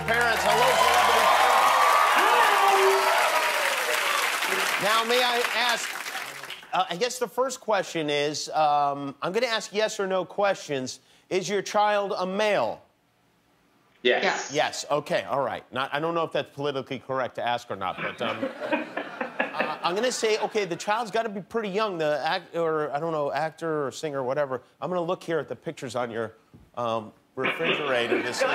parents. Hello, celebrity parents. Now, may I ask, I guess the first question is, I'm going to ask yes or no questions. Is your child a male? Yes. Yes. Okay. All right. I don't know if that's politically correct to ask or not, but I'm going to say, okay, the child's got to be pretty young. The actor or singer or whatever. I'm going to look here at the pictures on your refrigerator to see.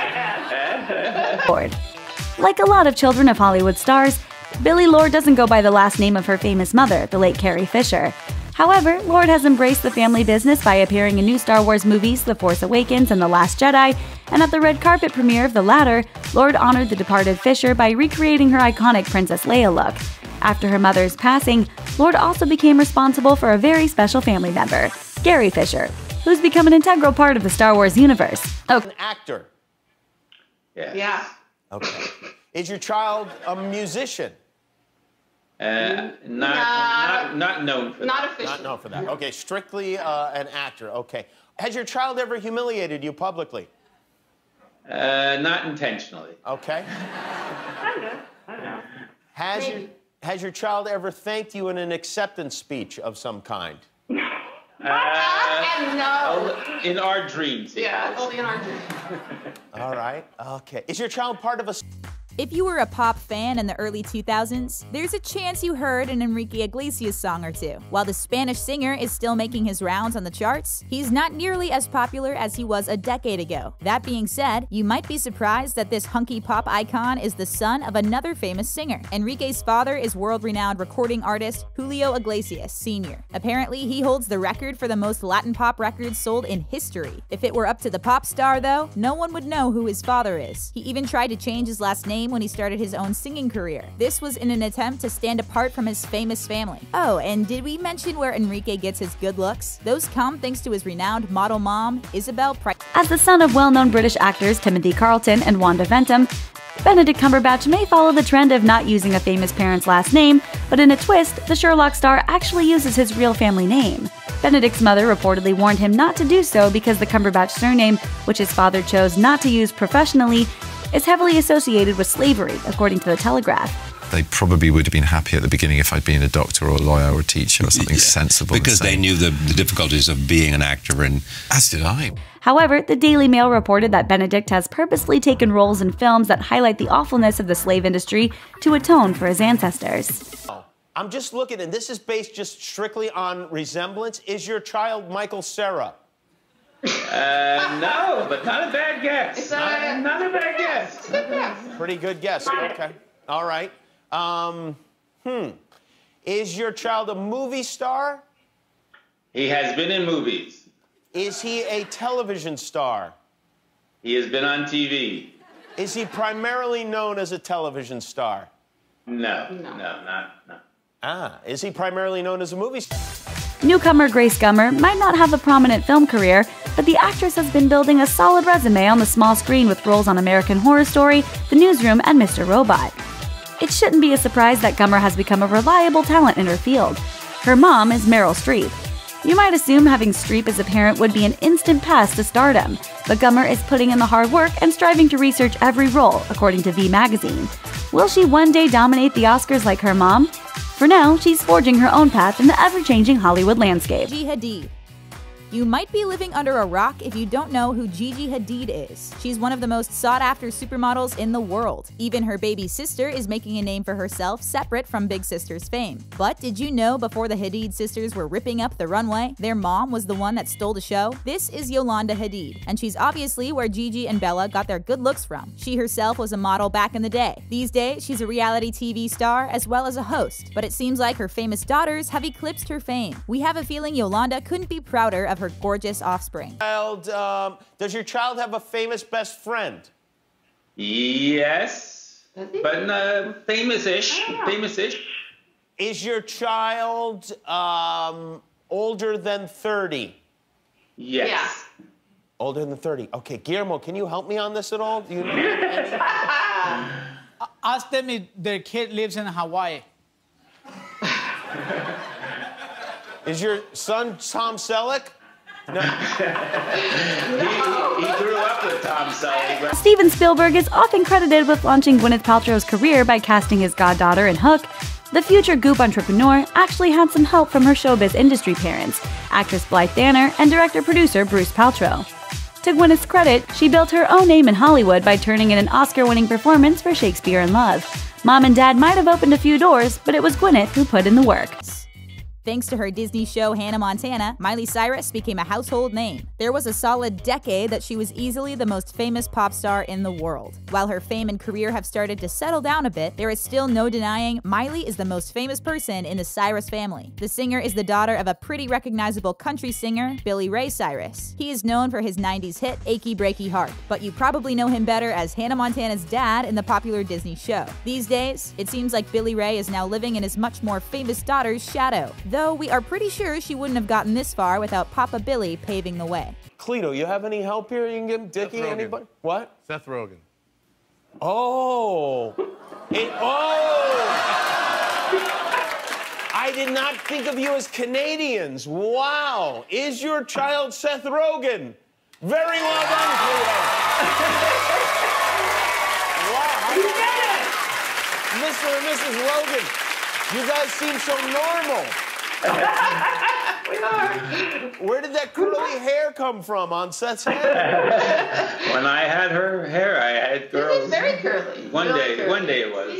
Like a lot of children of Hollywood stars, Billie Lourd doesn't go by the last name of her famous mother, the late Carrie Fisher. However, Lourd has embraced the family business by appearing in new Star Wars movies The Force Awakens and The Last Jedi, and at the red carpet premiere of the latter, Lourd honored the departed Fisher by recreating her iconic Princess Leia look. After her mother's passing, Lourd also became responsible for a very special family member, Carrie Fisher, who's become an integral part of the Star Wars universe. An actor? Yeah. Okay. Is your child a musician? Not known for that. Not officially. Not known for that. Okay, strictly an actor. Okay. Has your child ever humiliated you publicly? Not intentionally. Okay. I know. Has your child ever thanked you in an acceptance speech of some kind? No. In our dreams. Yeah, only in our dreams. All right. Okay. Is your child part of a... If you were a pop fan in the early 2000s, there's a chance you heard an Enrique Iglesias song or two. While the Spanish singer is still making his rounds on the charts, he's not nearly as popular as he was a decade ago. That being said, you might be surprised that this hunky pop icon is the son of another famous singer. Enrique's father is world-renowned recording artist Julio Iglesias Sr. Apparently, he holds the record for the most Latin pop records sold in history. If it were up to the pop star, though, no one would know who his father is. He even tried to change his last name when he started his own singing career. This was in an attempt to stand apart from his famous family. Oh, and did we mention where Enrique gets his good looks? Those come thanks to his renowned model mom, Isabel Price. As the son of well-known British actors Timothy Carlton and Wanda Ventham, Benedict Cumberbatch may follow the trend of not using a famous parent's last name, but in a twist, the Sherlock star actually uses his real family name. Benedict's mother reportedly warned him not to do so because the Cumberbatch surname, which his father chose not to use professionally, is heavily associated with slavery, according to The Telegraph. They probably would have been happy at the beginning if I'd been a doctor or a lawyer or a teacher or something sensible. Because they knew the difficulties of being an actor, and as did I. However, the Daily Mail reported that Benedict has purposely taken roles in films that highlight the awfulness of the slave industry to atone for his ancestors. I'm just looking, and this is based just strictly on resemblance. Is your child Michael Cera? No, but not a bad guess. Not a bad guess. It's a good guess. Pretty good guess. Okay. All right. Is your child a movie star? He has been in movies. Is he a television star? He has been on TV. Is he primarily known as a television star? No. Is he primarily known as a movie star? Newcomer Grace Gummer might not have a prominent film career, but the actress has been building a solid resume on the small screen with roles on American Horror Story, The Newsroom, and Mr. Robot. It shouldn't be a surprise that Gummer has become a reliable talent in her field. Her mom is Meryl Streep. You might assume having Streep as a parent would be an instant pass to stardom, but Gummer is putting in the hard work and striving to research every role, according to V Magazine. Will she one day dominate the Oscars like her mom? For now, she's forging her own path in the ever-changing Hollywood landscape. Gigi Hadid. You might be living under a rock if you don't know who Gigi Hadid is. She's one of the most sought-after supermodels in the world. Even her baby sister is making a name for herself separate from Big Sister's fame. But did you know before the Hadid sisters were ripping up the runway, their mom was the one that stole the show? This is Yolanda Hadid, and she's obviously where Gigi and Bella got their good looks from. She herself was a model back in the day. These days, she's a reality TV star as well as a host, but it seems like her famous daughters have eclipsed her fame. We have a feeling Yolanda couldn't be prouder of her gorgeous offspring. Does your child have a famous best friend? Yes, but famous-ish. Is your child older than 30? Yes. Yeah. Older than 30. Okay, Guillermo, can you help me on this at all? Do you know any? Ask them if their kid lives in Hawaii. Is your son Tom Selleck? No. He grew up with Tom Selleck. Steven Spielberg is often credited with launching Gwyneth Paltrow's career by casting his goddaughter in Hook. The future Goop entrepreneur actually had some help from her showbiz industry parents, actress Blythe Danner and director-producer Bruce Paltrow. To Gwyneth's credit, she built her own name in Hollywood by turning in an Oscar-winning performance for Shakespeare in Love. Mom and Dad might have opened a few doors, but it was Gwyneth who put in the work. Thanks to her Disney show Hannah Montana, Miley Cyrus became a household name. There was a solid decade that she was easily the most famous pop star in the world. While her fame and career have started to settle down a bit, there is still no denying Miley is the most famous person in the Cyrus family. The singer is the daughter of a pretty recognizable country singer, Billy Ray Cyrus. He is known for his 90s hit Achy Breaky Heart, but you probably know him better as Hannah Montana's dad in the popular Disney show. These days, it seems like Billy Ray is now living in his much more famous daughter's shadow. Though we are pretty sure she wouldn't have gotten this far without Papa Billy paving the way. Cleto, you have any help here? You can give Dickie, anybody? What? Seth Rogen. Oh. I did not think of you as Canadians. Wow. Is your child Seth Rogen? Very well done, Cleto. Wow. You did it! Mr. and Mrs. Rogen, you guys seem so normal. We are. Where did that curly hair come from on Seth's head? When I had her hair, I had girls. It's very curly. One day it was.